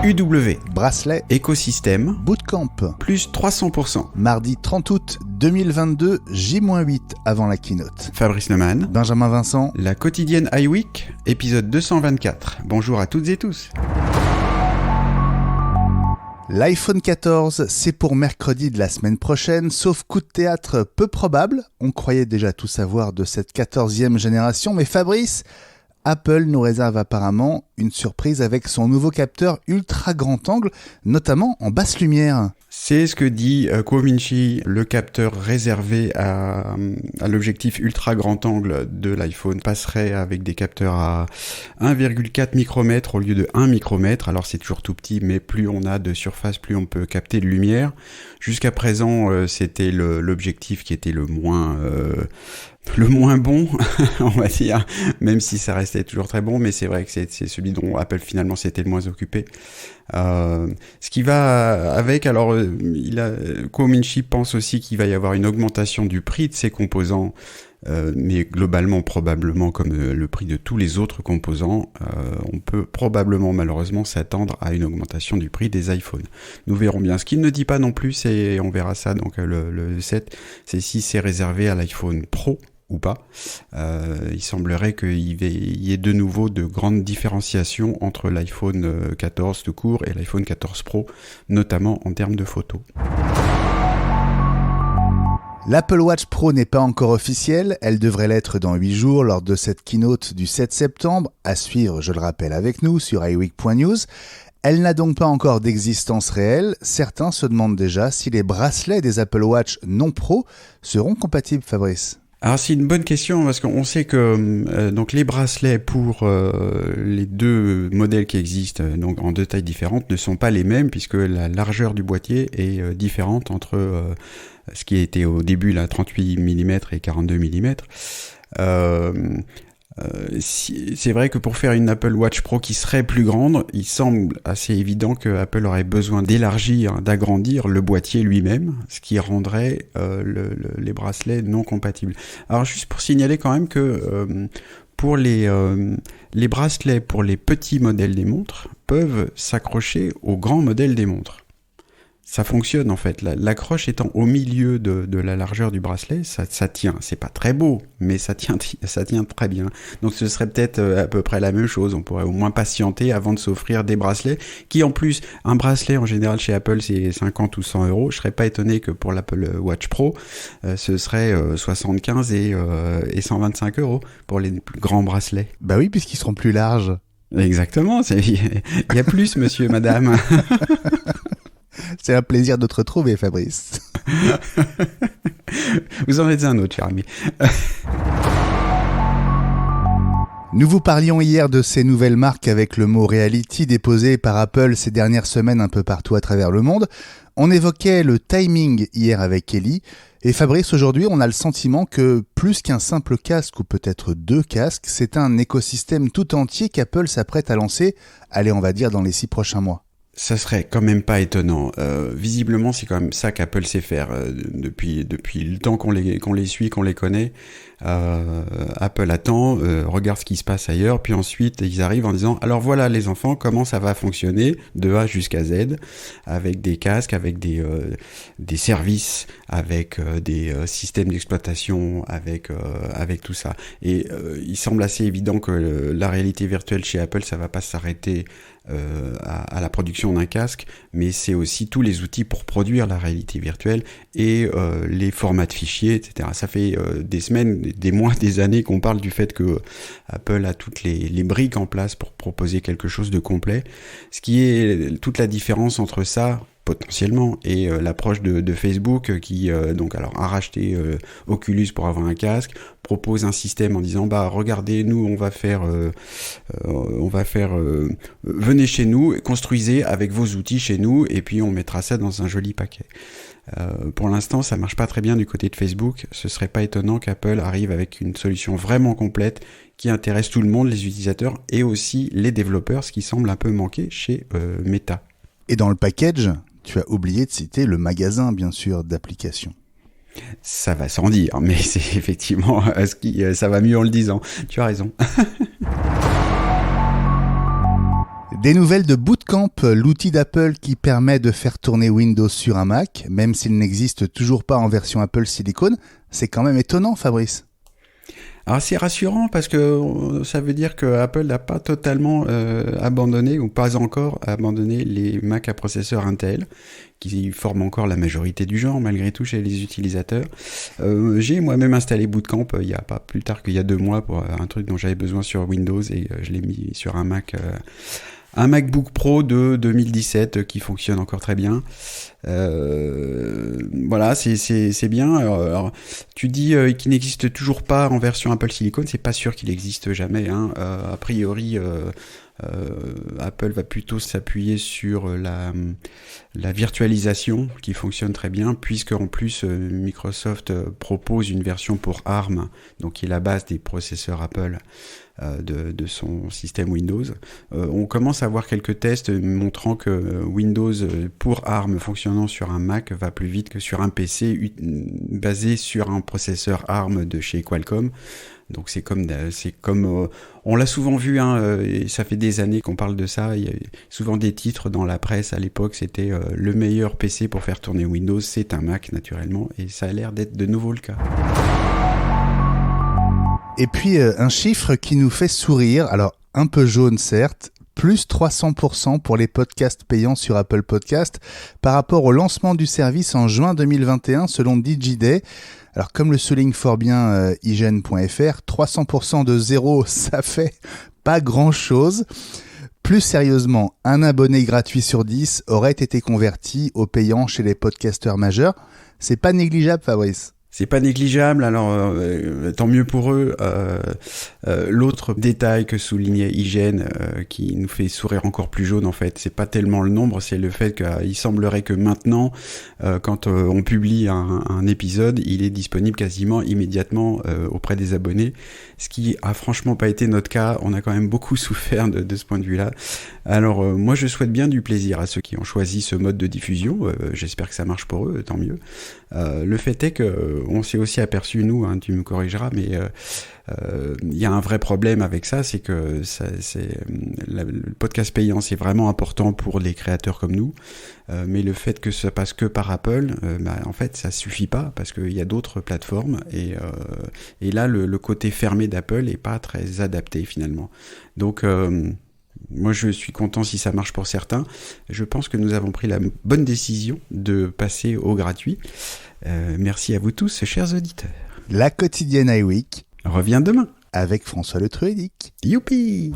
UW, Bracelet, écosystème, Bootcamp, plus 300%. mardi 30 août 2022, J-8 avant la keynote. Fabrice Neumann, Benjamin Vincent, la quotidienne iWeek, épisode 224. Bonjour à toutes et tous. L'iPhone 14, c'est pour mercredi de la semaine prochaine, sauf coup de théâtre peu probable. On croyait déjà tout savoir de cette 14e génération, mais Fabrice, Apple nous réserve apparemment une surprise avec son nouveau capteur ultra grand angle, notamment en basse lumière. C'est ce que dit Kuo-Min-Chi, le capteur réservé à l'objectif ultra grand angle de l'iPhone passerait avec des capteurs à 1,4 micromètres au lieu de 1 micromètre. Alors c'est toujours tout petit, mais plus on a de surface, plus on peut capter de lumière. Jusqu'à présent, c'était l'objectif qui était le moins bon, on va dire, même si ça restait toujours très bon, mais c'est vrai que c'est celui dont Apple finalement s'était le moins occupé. Ce qui va avec, alors Kuo-Min-Chi pense aussi qu'il va y avoir une augmentation du prix de ces composants, mais globalement probablement comme le prix de tous les autres composants, on peut probablement malheureusement s'attendre à une augmentation du prix des iPhones. Nous verrons bien. Ce qu'il ne dit pas non plus, et on verra ça donc le 7, c'est si c'est réservé à l'iPhone Pro ou pas. Il semblerait qu'il y ait de nouveau de grandes différenciations entre l'iPhone 14 tout court et l'iPhone 14 Pro, notamment en termes de photos. L'Apple Watch Pro n'est pas encore officielle, elle devrait l'être dans 8 jours lors de cette keynote du 7 septembre, à suivre, je le rappelle, avec nous sur iWeek.news. Elle n'a donc pas encore d'existence réelle. Certains se demandent déjà si les bracelets des Apple Watch non Pro seront compatibles, Fabrice. Alors c'est une bonne question parce qu'on sait que donc les bracelets pour les deux modèles qui existent donc en deux tailles différentes ne sont pas les mêmes puisque la largeur du boîtier est différente entre ce qui était au début là 38 mm et 42 mm. C'est vrai que pour faire une Apple Watch Pro qui serait plus grande, il semble assez évident que Apple aurait besoin d'agrandir le boîtier lui-même, ce qui rendrait les bracelets non compatibles. Alors juste pour signaler quand même que pour les bracelets pour les petits modèles des montres peuvent s'accrocher aux grands modèles des montres. Ça fonctionne en fait, l'accroche étant au milieu de la largeur du bracelet, ça tient, c'est pas très beau, mais ça tient très bien. Donc ce serait peut-être à peu près la même chose, on pourrait au moins patienter avant de s'offrir des bracelets, qui en plus, un bracelet en général chez Apple c'est 50 ou 100 €, je serais pas étonné que pour l'Apple Watch Pro, ce serait 75 et 125 € pour les plus grands bracelets. Bah oui, puisqu'ils seront plus larges. Exactement, il y a plus monsieur, madame. C'est un plaisir de te retrouver, Fabrice. Vous en êtes un autre, cher ami. Nous vous parlions hier de ces nouvelles marques avec le mot reality déposé par Apple ces dernières semaines un peu partout à travers le monde. On évoquait le timing hier avec Kelly. Et Fabrice, aujourd'hui, on a le sentiment que plus qu'un simple casque ou peut-être deux casques, c'est un écosystème tout entier qu'Apple s'apprête à lancer, allez, on va dire dans les 6 prochains mois. Ça serait quand même pas étonnant. Visiblement, c'est quand même ça qu'Apple sait faire depuis le temps qu'on les suit, qu'on les connaît. Apple attend, regarde ce qui se passe ailleurs, puis ensuite ils arrivent en disant alors voilà les enfants, comment ça va fonctionner de A jusqu'à Z, avec des casques, avec des services, avec des systèmes d'exploitation, avec tout ça. Et il semble assez évident que la réalité virtuelle chez Apple, ça va pas s'arrêter à la production d'un casque, mais c'est aussi tous les outils pour produire la réalité virtuelle et les formats de fichiers, etc. Ça fait des semaines, des mois, des années qu'on parle du fait que Apple a toutes les briques en place pour proposer quelque chose de complet. Ce qui est toute la différence entre ça, potentiellement, et l'approche de Facebook qui donc alors a racheté Oculus pour avoir un casque, propose un système en disant bah regardez, nous on va faire venez chez nous, construisez avec vos outils chez nous et puis on mettra ça dans un joli paquet. Pour l'instant ça marche pas très bien du côté de Facebook, ce serait pas étonnant qu'Apple arrive avec une solution vraiment complète qui intéresse tout le monde, les utilisateurs et aussi les développeurs, ce qui semble un peu manquer chez Meta. Et dans le package, tu as oublié de citer le magasin, bien sûr, d'applications. Ça va sans dire, mais c'est effectivement ça va mieux en le disant. Tu as raison. Des nouvelles de Bootcamp, l'outil d'Apple qui permet de faire tourner Windows sur un Mac, même s'il n'existe toujours pas en version Apple Silicon. C'est quand même étonnant, Fabrice. Alors c'est rassurant parce que ça veut dire que Apple n'a pas totalement abandonné ou pas encore abandonné les Mac à processeur Intel qui forment encore la majorité du genre malgré tout chez les utilisateurs. J'ai moi-même installé Bootcamp il y a pas plus tard qu'il y a 2 mois pour un truc dont j'avais besoin sur Windows et je l'ai mis sur un Mac. Un MacBook Pro de 2017 qui fonctionne encore très bien. Voilà, c'est bien. Alors, tu dis qu'il n'existe toujours pas en version Apple Silicon, c'est pas sûr qu'il existe jamais. Hein. A priori, Apple va plutôt s'appuyer sur la virtualisation qui fonctionne très bien, puisque en plus Microsoft propose une version pour ARM, donc qui est la base des processeurs Apple. De son système Windows. On commence à voir quelques tests montrant que Windows pour ARM fonctionnant sur un Mac va plus vite que sur un PC basé sur un processeur ARM de chez Qualcomm. Donc c'est comme on l'a souvent vu, hein, et ça fait des années qu'on parle de ça. Il y a souvent des titres dans la presse à l'époque, c'était le meilleur PC pour faire tourner Windows, c'est un Mac naturellement, et ça a l'air d'être de nouveau le cas. Et puis un chiffre qui nous fait sourire, alors un peu jaune certes, plus 300% pour les podcasts payants sur Apple Podcast par rapport au lancement du service en juin 2021 selon Digiday. Alors comme le souligne fort bien IGN.fr, 300% de zéro, ça fait pas grand-chose. Plus sérieusement, un abonné gratuit sur 10 aurait été converti au payant chez les podcasteurs majeurs. C'est pas négligeable, Fabrice. C'est pas négligeable, alors tant mieux pour eux. L'autre détail que soulignait IGN qui nous fait sourire encore plus jaune en fait, c'est pas tellement le nombre, c'est le fait qu'il semblerait que maintenant, quand on publie un épisode, il est disponible quasiment immédiatement auprès des abonnés, ce qui a franchement pas été notre cas. On a quand même beaucoup souffert de ce point de vue-là. Alors moi je souhaite bien du plaisir à ceux qui ont choisi ce mode de diffusion, j'espère que ça marche pour eux, tant mieux. Le fait est que on s'est aussi aperçu, nous, hein, tu me corrigeras, mais y a un vrai problème avec ça, c'est que le podcast payant, c'est vraiment important pour les créateurs comme nous, mais le fait que ça passe que par Apple, en fait, ça suffit pas, parce qu'il y a d'autres plateformes, et là, le côté fermé d'Apple est pas très adapté, finalement. Donc, moi, je suis content si ça marche pour certains. Je pense que nous avons pris la bonne décision de passer au gratuit. Merci à vous tous, chers auditeurs. La quotidienne iWeek revient demain avec François Le Truedic. Youpi!